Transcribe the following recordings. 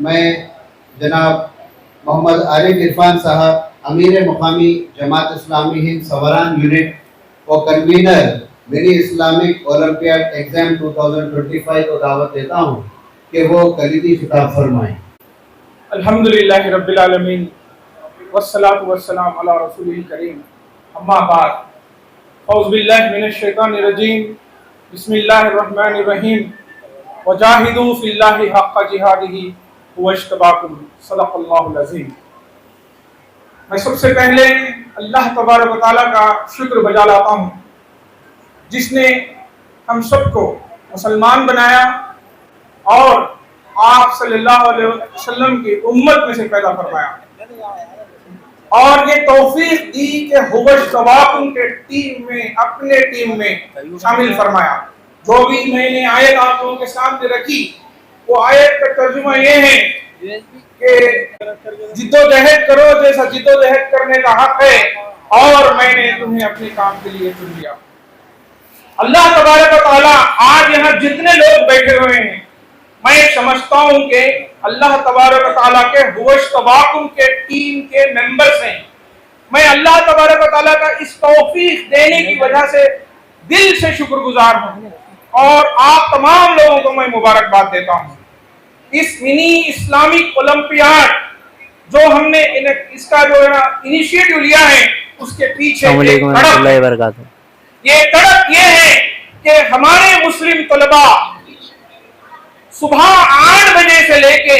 میں جناب محمد عارف عرفان صاحب امیر مقامی جماعت اسلامی ہند سوران یونٹ و کنوینر منی اسلامک اولمپیاڈ ایگزام 2025 کو دعوت دیتا ہوں کہ وہ کلیدی خطاب فرمائیں۔ الحمدللہ رب العالمین والصلاة والسلام علی رسول الکریم، اما بعد، اعوذ باللہ من الشیطان الرجیم، بسم اللہ الرحمن الرحیم، وجاہدوا فی اللہ حق جہادہ هو اجتباکم، صدق اللہ العظیم۔ میں سب سے پہلے اللہ تبارک و تعالیٰ کا شکر بجا لاتا ہوں جس نے ہم سب کو مسلمان بنایا اور آپ صلی اللہ علیہ وسلم کی امت میں سے پیدا فرمایا، اور یہ توفیق دی کہ هو اجتباکم کے ٹیم میں، اپنے ٹیم میں شامل فرمایا۔ جو بھی میں نے آیت آپ لوگوں کے سامنے رکھی، وہ آیت کا ترجمہ یہ ہے کہ جدوجہد کرو جیسا جدوجہد کرنے کا حق ہے، اور میں نے تمہیں اپنے کام کے لیے چن لیا۔ اللہ تبارک و تعالیٰ آج یہاں جتنے لوگ بیٹھے ہوئے ہیں، میں سمجھتا ہوں کہ اللہ تبارک و تعالیٰ کے هو اجتباکم کے ٹیم کے ممبرز ہیں۔ میں اللہ تبارک و تعالیٰ کا اس توفیق دینے کی وجہ سے دل سے شکر گزار ہوں، اور آپ تمام لوگوں کو میں مبارکباد دیتا ہوں۔ اس منی اسلامک اولمپیاڈ جو ہم نے اس کا جو ہے نا انیشیٹو لیا ہے، اس کے پیچھے یہ تڑپ یہ ہے کہ ہمارے مسلم طلباء صبح 8 بجے سے لے کے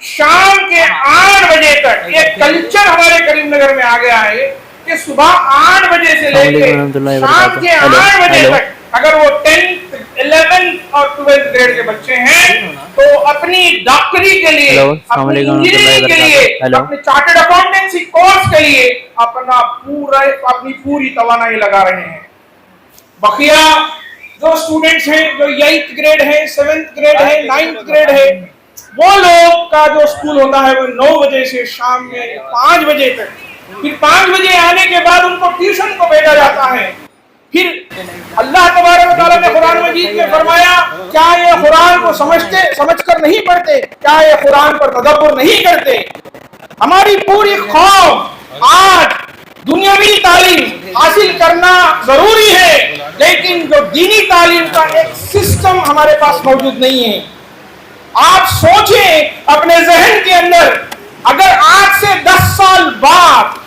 شام کے 8 بجے تک، ایک کلچر ہمارے کریم نگر میں آ گیا ہے کہ صبح 8 بجے سے لے کے شام کے 8 بجے تک اگر وہ 10th 11th اور 12th گریڈ کے بچے ہیں تو اپنی ڈاکٹری کے لیے، اپنی انجینئرنگ کے لیے، اپنے چارٹرڈ اکاؤنٹنسی کورس کے لیے اپنی پوری توانائی لگا رہے ہیں۔ بقیہ جو اسٹوڈنٹس ہیں، جو 8th گریڈ ہے، 7th گریڈ ہے، 9th گریڈ ہے، وہ لوگ کا جو اسکول ہوتا ہے وہ 9 بجے سے شام میں 5 بجے تک، پھر 5 بجے آنے کے بعد ان کو ٹیوشن کو بھیجا جاتا ہے۔ پھر اللہ تبارک و تعالیٰ نے قرآن مجید میں فرمایا، کیا یہ قرآن کو سمجھ کر نہیں پڑھتے؟ کیا یہ قرآن پر تدبر نہیں کرتے؟ ہماری پوری قوم آج دنیاوی تعلیم حاصل کرنا ضروری ہے، لیکن جو دینی تعلیم کا ایک سسٹم ہمارے پاس موجود نہیں ہے۔ آپ سوچیں اپنے ذہن کے اندر، اگر آج سے 10 سال بعد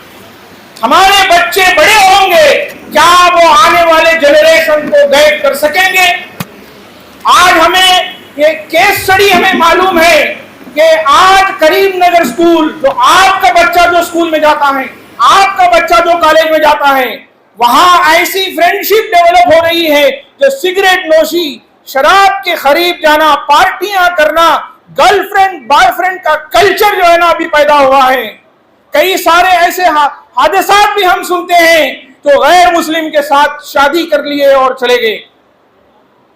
ہمارے بچے بڑے ہوں گے، کیا وہ آنے والے جنریشن کو گائیڈ کر سکیں گے؟ آج ہمیں یہ کیس اسٹڈی ہمیں معلوم ہے کہ آج کریم نگر اسکول، جو آپ کا بچہ جو اسکول میں جاتا ہے، آپ کا بچہ جو کالج میں جاتا ہے، وہاں ایسی فرینڈشپ ڈیولپ ہو رہی ہے جو سگریٹ نوشی، شراب کے قریب جانا، پارٹیاں کرنا، گرل فرینڈ بوائے فرینڈ کا کلچر جو ہے نا ابھی پیدا ہوا ہے۔ کئی سارے ایسے حادثات بھی ہم سنتے ہیں تو غیر مسلم کے ساتھ شادی کر لیے اور چلے گئے۔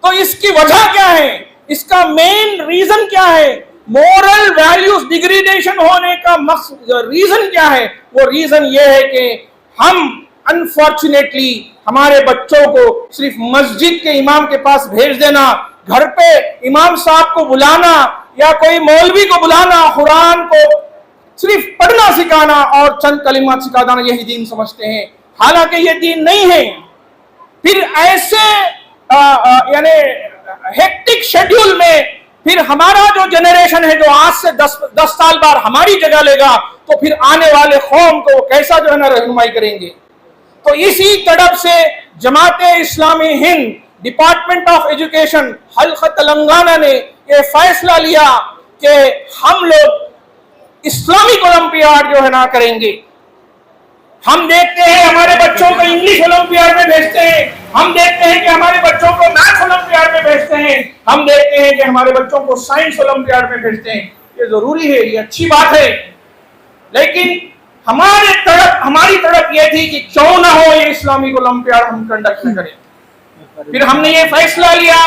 تو اس کی وجہ کیا ہے؟ اس کا مین ریزن کیا ہے؟ مورل ویلیوز ڈیگریڈیشن ہونے کا ریزن کیا ہے؟ وہ ریزن یہ ہے کہ ہم انفارچونیٹلی ہمارے بچوں کو صرف مسجد کے امام کے پاس بھیج دینا، گھر پہ امام صاحب کو بلانا یا کوئی مولوی کو بلانا، قرآن کو صرف پڑھنا سکھانا اور چند کلمات سکھا دینا، یہی دین سمجھتے ہیں، حالانکہ یہ دین نہیں ہے۔ پھر ایسے یعنی ہیکٹک شیڈیول میں پھر ہمارا جو جنریشن ہے جو آج سے 10 سال بعد ہماری جگہ لے گا، تو پھر آنے والے قوم کو کیسا جو ہے نا رہنمائی کریں گے؟ تو اسی تڑپ سے Jamaat Islami Hind, department of education, حلقہ تلنگانہ نے یہ فیصلہ لیا کہ ہم لوگ اسلامک اولمپیاڈ جو ہے نا کریں گے۔ ہم دیکھتے ہیں ہمارے بچوں کو انگلش اولمپیاڈ میں بھیجتے ہیں، ہم دیکھتے ہیں کہ ہمارے بچوں کو میتھ اولمپیاڈ میں بھیجتے ہیں، ہم دیکھتے ہیں کہ ہمارے بچوں کو سائنس اولمپیاڈ میں بھیجتے ہیں۔ یہ ضروری ہے، یہ اچھی بات ہے، لیکن ہماری طرف یہ تھی کہ کیوں نہ ہو یہ اسلامک اولمپیاڈ ہم کنڈکٹ نہ کریں۔ پھر ہم نے یہ فیصلہ لیا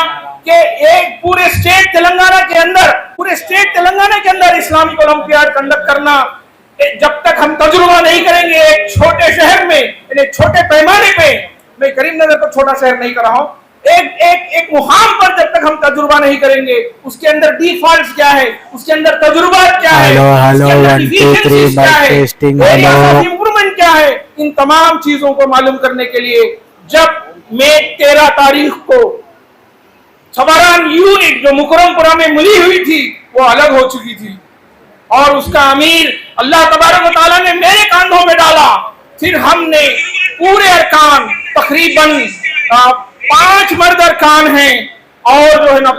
کہ ایک پورے اسٹیٹ تلنگانہ کے اندر اسلامک اولمپیاڈ کنڈکٹ کرنا، جب تک ہم تجربہ نہیں کریں گے ایک چھوٹے شہر میں، یعنی چھوٹے پیمانے پہ، میں کریم نگر کو چھوٹا شہر نہیں کر رہا ہوں، ایک مقام پر جب تک ہم تجربہ نہیں کریں گے اس کے اندر ڈیفالٹس کیا ہے, اس کے اندر تجربات کیا ہے, ہیلو 1 2 3 مائک ٹیسٹنگ. امپرومنٹ کیا ہے, ان تمام چیزوں کو معلوم کرنے کے لیے جب مئی 13 تاریخ کو سواران یونٹ جو مکرم پورہ میں ملی ہوئی تھی وہ الگ ہو چکی تھی, اور اس کا امیر اللہ تبارک و تعالیٰ نے میرے کاندھوں میں ڈالا. پھر ہم نے پورے ارکان تقریباً 5 مرد ارکان ہیں اور جو ہے نا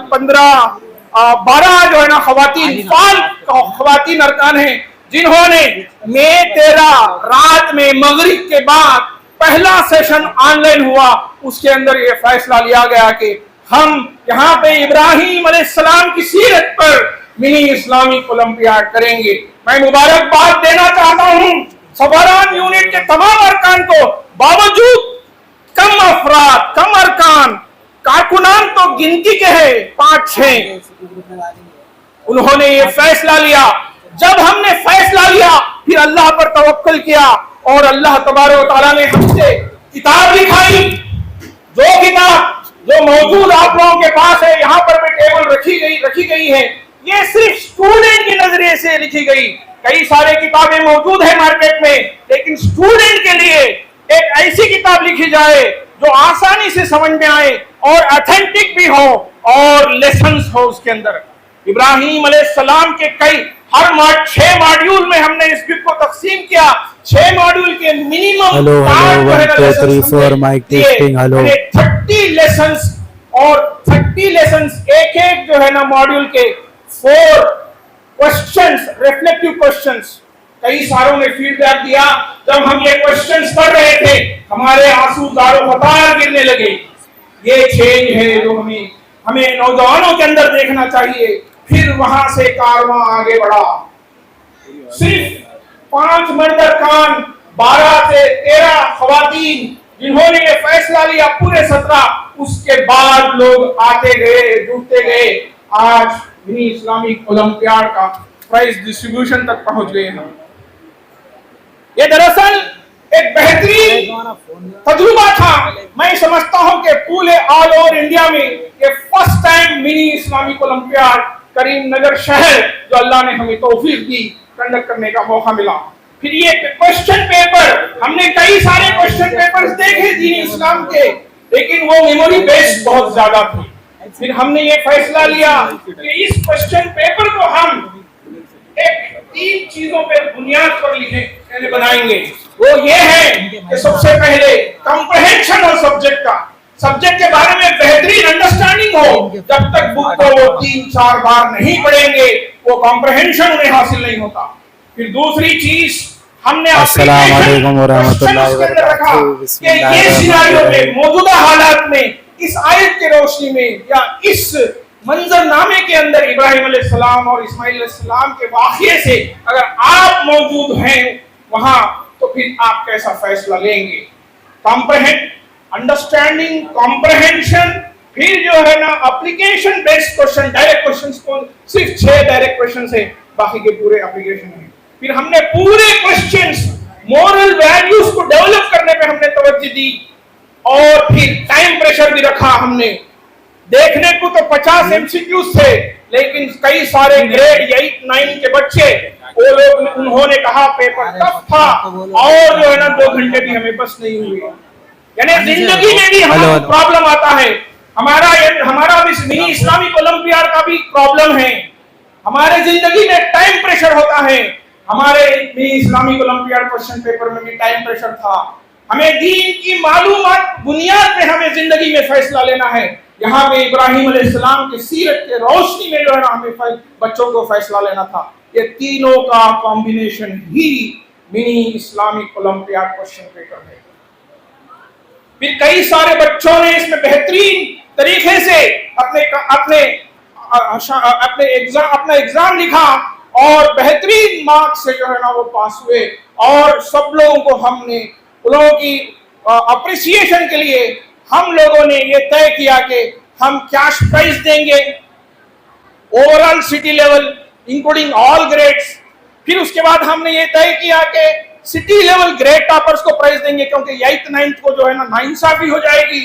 12 جو ہے نا خواتین ارکان ہیں, جنہوں نے مئی 13 رات میں مغرب کے بعد پہلا سیشن آن لائن ہوا. اس کے اندر یہ فیصلہ لیا گیا کہ ہم یہاں پہ ابراہیم علیہ السلام کی سیرت پر منی اسلامک اولمپیاڈ کریں گے. میں مبارکباد دینا چاہتا ہوں سواران یونٹ کے تمام ارکان کو. باوجود کم افراد, کم ارکان, کارکنان تو گنتی کے ہیں 5-6, انہوں نے یہ فیصلہ لیا. جب ہم نے فیصلہ لیا پھر اللہ پر توکل کیا اور اللہ تبارک و تعالیٰ نے ہم سے کتاب لکھائی. جو کتاب جو موجود آپ لوگوں کے پاس ہے, یہاں پر بھی ٹیبل رکھی گئی ہے, یہ صرف اسٹوڈنٹ کے نظریے سے لکھی گئی. کئی سارے کتابیں موجود ہیں مارکیٹ میں, لیکن اسٹوڈنٹ کے لیے ایک ایسی کتاب لکھی جائے جو آسانی سے سمجھ میں آئے اور ایتھینٹک بھی ہو اور لیسنز ہو اس کے اندر. ابراہیم علیہ السلام کے ہر 6 ماڈیول میں ہم نے اس بک کو تقسیم کیا. 6 ماڈیول کے منیمم 1 2 3 4 مائک ٹیسٹنگ. 30 لیسنز اور 30 لیسنز ایک جو ہے نا ماڈیول کے 4 کوسچنز, ریفلیکٹیو کوسچنز. کئی ساروں نے فیڈ بیک دیا جب ہم یہ کوسچنز پڑھ رہے تھے ہمارے آنسو زاروں قطار گرنے لگے. یہ چینج ہے جو ہمیں نوجوانوں کے اندر دیکھنا چاہیے. پھر وہاں سے کارواں آگے بڑھا. صرف 5 مرد ارکان, 12 سے 13 خواتین, جنہوں نے یہ فیصلہ لیا پورے 17. اس کے بعد لوگ آتے گئے, جڑتے گئے. آج منی اسلامک اولمپیاڈ کا پرائز ڈسٹریبیوشن تک پہنچ گئے ہیں. یہ دراصل ایک بہترین تجربہ تھا. میں سمجھتا ہوں کہ پورے آل اوور انڈیا میں یہ first time mini Islamic olympiad Karimnagar شہر جو اللہ نے ہمیں توفیق دی کنڈکٹ کرنے کا موقع ملا. پھر یہ کوسچن پیپر, ہم نے کئی سارے کوسچن پیپرز دیکھے دین اسلام کے, لیکن وہ میموری بیسڈ بہت زیادہ تھے. پھر ہم نے یہ فیصلہ لیا کہ اس کوسچن پیپر کو ہم ایک 3 چیزوں پہ بنیاد پر بنائیں گے. وہ یہ ہے کہ سب سے پہلے کمپریہنشن اور سبجیکٹ کے بارے میں بہترین انڈرسٹینڈنگ ہو. جب تک بک کو وہ 3-4 بار نہیں پڑھیں گے وہ کمپریہنشن انہیں حاصل نہیں ہوتا. پھر دوسری چیز ہم نے السلام علیکم ورحمۃ اللہ وبرکاتہ. کہ یہ سیناریو میں موجودہ حالات میں اس آیت کے روشنی میں یا اس منظر نامے کے اندر ابراہیم علیہ السلام اور اسماعیل علیہ السلام کے واقعے سے اگر آپ موجود ہیں وہاں تو پھر آپ کیسا فیصلہ لیں گے. کمپریہنڈ, انڈرسٹینڈنگ, کمپریہنشن, پھر جو ہے نا application based question. Direct questions کو صرف 6 ڈائریکٹ کوسچنز ہیں, باقی کے پورے اپلیکیشن ہیں. پھر ہم نے پورے کوسچنز مورل ویلیوز کو ڈیولپ کرنے پہ ہم نے توجہ دی, اور پھر ٹائم پریشر بھی رکھا. ہم نے دیکھنے کو تو 50 MCQs تھے, لیکن کئی سارے گریڈ 8-9 کے بچے وہ لوگ انہوں نے کہا پیپر ٹف تھا اور جو ہے نا 2 گھنٹے بھی ہمیں بس نہیں ہوئی. یعنی زندگی میں بھی ہمیں پرابلم آتا ہے. ہمارا منی اسلامک اولمپیاڈ کا بھی پرابلم ہے. ہمارے زندگی میں ٹائم پریشر ہوتا ہے. ہمارے منی اسلامک اولمپیاڈ کوسچن پیپر میں بھی ٹائم پریشر تھا. ہمیں دین کی معلومات بنیاد پہ ہمیں زندگی میں فیصلہ لینا ہے. یہاں پہ ابراہیم علیہ السلام کی سیرت کے روشنی میں جو ہے نا ہمیں بچوں کو فیصلہ لینا تھا. یہ تینوں کا کمبینیشن ہی منی اسلامک اولمپیاڈ کوسچن پیپر ہے. پھر کئی سارے بچوں نے اس میں بہترین طریقے سے اپنا ایگزام لکھا اور بہترین مارک سے جو ہے نا وہ پاس ہوئے. اور سب لوگوں کو ہم نے ان لوگوں کی اپریسیشن کے لیے ہم لوگوں نے یہ طے کیا کہ ہم کیش پرائز دیں گے over all city level including all grades. پھر اس کے بعد ہم نے یہ طے کیا کہ سٹی لیول گریڈ ٹاپرز کو پرائز دیں گے, کیونکہ 8th 9th کو جو ہے نا ناانصافی ہو جائے گی.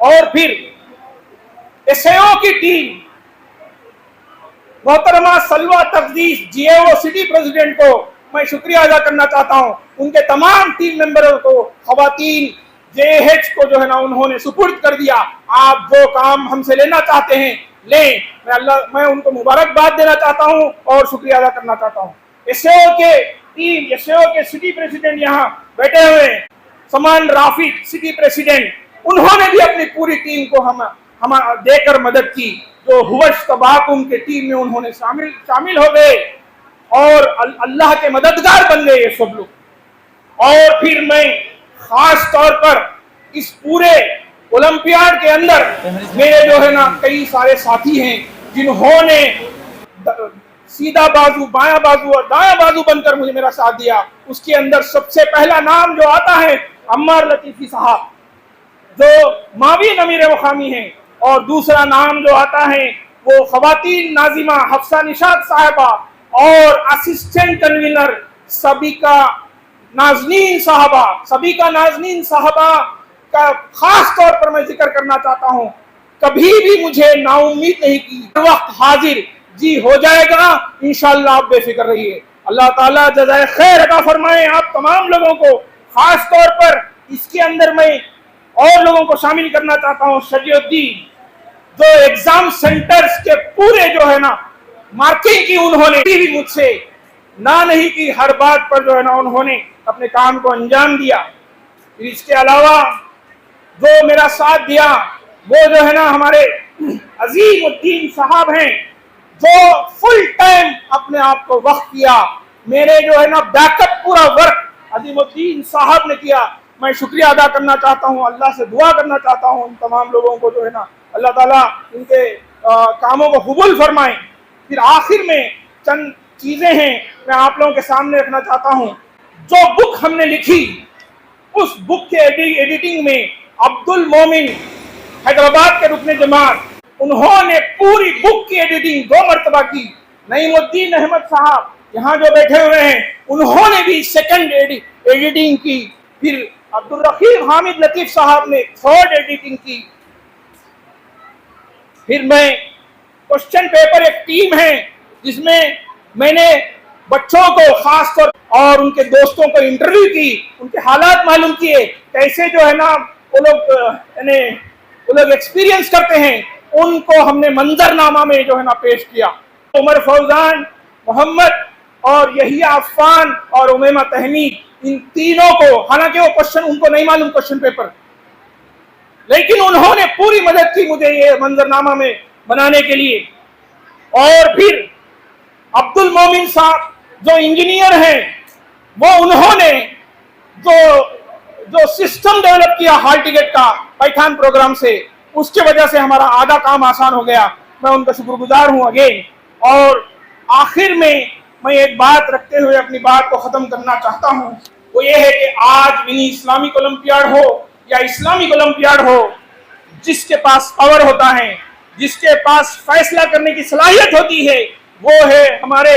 اور پھر SAO کی ٹیم محترمہ سلوہ تقدیس GAO سٹی پریزیڈنٹ کو میں شکریہ ادا کرنا چاہتا ہوں، ان کے تمام ٹیم ممبروں کو، خواتین JH کو جو ہے نا انہوں نے سپرد کر دیا۔ آپ جو کام ہم سے لینا چاہتے ہیں لیں، میں ان کو مبارکباد دینا چاہتا ہوں اور شکریہ ادا کرنا چاہتا ہوں۔ SAO کے ٹیم، SAO کے سٹی پریزیڈنٹ یہاں بیٹھے ہوئے ہیں، سمان رافق سٹی پریزیڈنٹ، انہوں نے بھی اپنی پوری ٹیم کو ہم دے کر مدد کی، جو ہوش تباکم کے ٹیم میں انہوں نے شامل ہو گئے اور اللہ کے مددگار بن گئے یہ سب لوگ۔ اور پھر میں خاص طور پر اس پورے اولمپیاڈ کے اندر میرے جو ہے نا کئی سارے ساتھی ہیں جنہوں نے سیدھا بازو، بایاں بازو اور دایاں بازو بن کر مجھے میرا ساتھ دیا۔ اس کے اندر سب سے پہلا نام جو آتا ہے عمار لطیفی صاحب، جو معاون امیر مقامی ہیں، اور دوسرا نام جو آتا ہے وہ خواتین ناظمہ حفصہ نشاط صاحبہ اور اسسٹنٹ کنوینر سبیکا نازنین صاحبہ کا خاص طور پر میں ذکر کرنا چاہتا ہوں۔ کبھی بھی مجھے نا امید نہیں کی، ہر وقت حاضر، جی ہو جائے گا انشاءاللہ، آپ بے فکر رہیے۔ اللہ تعالیٰ جزائے خیر عطا فرمائے آپ تمام لوگوں کو۔ خاص طور پر اس کے اندر میں اور لوگوں کو شامل کرنا چاہتا ہوں، شجیع الدین، جو ایگزام سینٹرز کے پورے جو ہے نا مارکنگ کی انہوں نے بھی مجھ سے نہ نہیں کی، ہر بات پر جو ہے نا انہوں نے اپنے کام کو انجام دیا۔ پھر اس کے علاوہ جو میرا ساتھ دیا وہ جو ہے نا ہمارے عظیم الدین صاحب ہیں، جو فل ٹائم اپنے آپ کو وقت کیا، میرے جو ہے نا بیک اپ پورا ورک عظیم الدین صاحب نے کیا۔ میں شکریہ ادا کرنا چاہتا ہوں، اللہ سے دعا کرنا چاہتا ہوں ان تمام لوگوں کو جو ہے نا اللہ تعالیٰ ان کے کاموں کو قبول فرمائیں۔ پھر آخر میں چند چیزیں ہیں میں آپ لوگوں کے سامنے رکھنا چاہتا ہوں۔ جو بک ہم نے لکھی، اس بک کے ایڈیٹنگ میں عبد المومن حیدرآباد کے رکن جماعت، انہوں نے پوری بک کی ایڈیٹنگ 2 مرتبہ کی۔ نعیم الدین احمد صاحب یہاں جو بیٹھے ہوئے ہیں، انہوں نے بھی سیکنڈ ایڈیٹنگ کی۔ پھر عبد الرقیب حامد لطیف صاحب نے 3rd ایڈیٹنگ کی۔ پھر میں کوشچن پیپر، ایک ٹیم ہے جس میں میں نے بچوں کو خاص طور اور ان کے دوستوں کو انٹرویو کی، ان کے حالات معلوم کیے، کیسے جو ہے نا وہ لوگ ایکسپیرینس کرتے ہیں، ان کو ہم نے منظرنامہ میں جو ہے نا پیش کیا۔ عمر فوزان، محمد اور یحییٰ عفان اور امیمہ تحمید، ان تینوں کو، حالانکہ وہ کوشچن ان کو نہیں معلوم کوشچن پیپر، لیکن انہوں نے پوری مدد کی مجھے یہ منظرنامہ میں بنانے کے لیے۔ اور پھر عبد المومن صاحب جو انجینئر ہیں، وہ انہوں نے جو سسٹم ڈیولپ کیا ہال ٹکٹ کا پائتھن پروگرام سے، اس کی وجہ سے ہمارا آدھا کام آسان ہو گیا، میں ان کا شکر گزار ہوں اگین۔ اور آخر میں ایک بات رکھتے ہوئے اپنی بات کو ختم کرنا چاہتا ہوں، وہ یہ ہے کہ آج منی اسلامک اولمپیاڈ ہو یا اسلامک اولمپیاڈ ہو، جس کے پاس پاور ہوتا ہے، جس کے پاس فیصلہ کرنے کی صلاحیت ہوتی ہے، وہ ہے ہمارے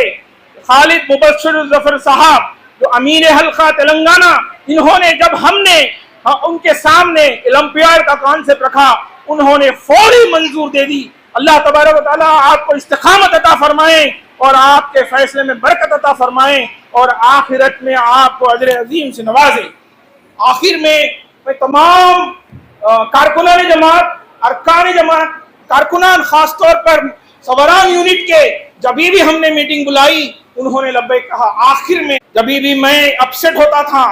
خالد مبشر الظفر صاحب، جو امیر حلقہ تلنگانہ۔ انہوں نے جب ہم نے ان کے سامنے اولمپیاڈ کا کانسیپٹ رکھا، انہوں نے فوری منظور دے دی۔ اللہ تبارک و تعالیٰ آپ کو استقامت عطا فرمائیں اور آپ کے فیصلے میں برکت عطا فرمائیں اور آخرت میں آپ کو اجر عظیم سے نوازیں۔ آخر میں تمام کارکنان جماعت، ارکان جماعت، کارکنان خاص طور پر سوران یونٹ کے جب بھی ہم نے میٹنگ بلائی، انہوں نے لبیک کہا۔ آخر میں جب بھی میں اپسیٹ ہوتا تھا،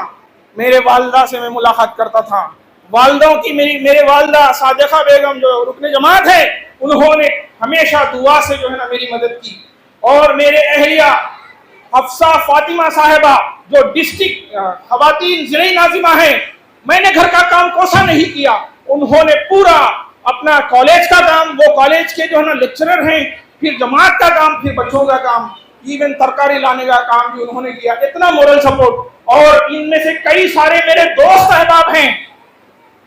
میرے والدہ سے میں ملاقات کرتا تھا، والدوں کی میرے والدہ صادقہ بیگم جو رکن جماعت ہے، انہوں نے ہمیشہ دعا سے جو ہے نا میری مدد کی۔ اور میرے اہلیہ حفصہ فاطمہ صاحبہ جو ڈسٹرکٹ خواتین ضلعی ناظمہ ہیں، میں نے گھر کا کام کوسا نہیں کیا، انہوں نے پورا اپنا کالج کا کام، وہ کالج کے جو ہے نا لیکچرر ہیں، پھر جماعت کا کام، پھر بچوں کا کام، ایون ترکاری لانے کا کام بھی انہوں نے کیا۔ اتنا مورل سپورٹ، اور ان میں سے کئی سارے میرے دوست احباب ہیں۔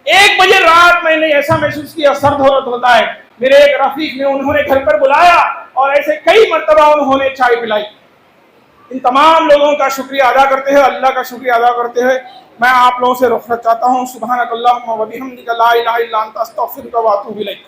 1 بجے رات میں نے ایسا محسوس کیا سر درد ہوتا ہے، میرے ایک رفیق نے انہوں نے گھر پر بلایا اور ایسے کئی مرتبہ انہوں نے چائے پلائی۔ ان تمام لوگوں کا شکریہ ادا کرتے ہوئے، اللہ کا شکریہ ادا کرتے ہوئے میں آپ لوگوں سے رخصت چاہتا ہوں. سبحانک اللہم و بحمدک لا الہ الا انت استغفرک و اتوب الیک.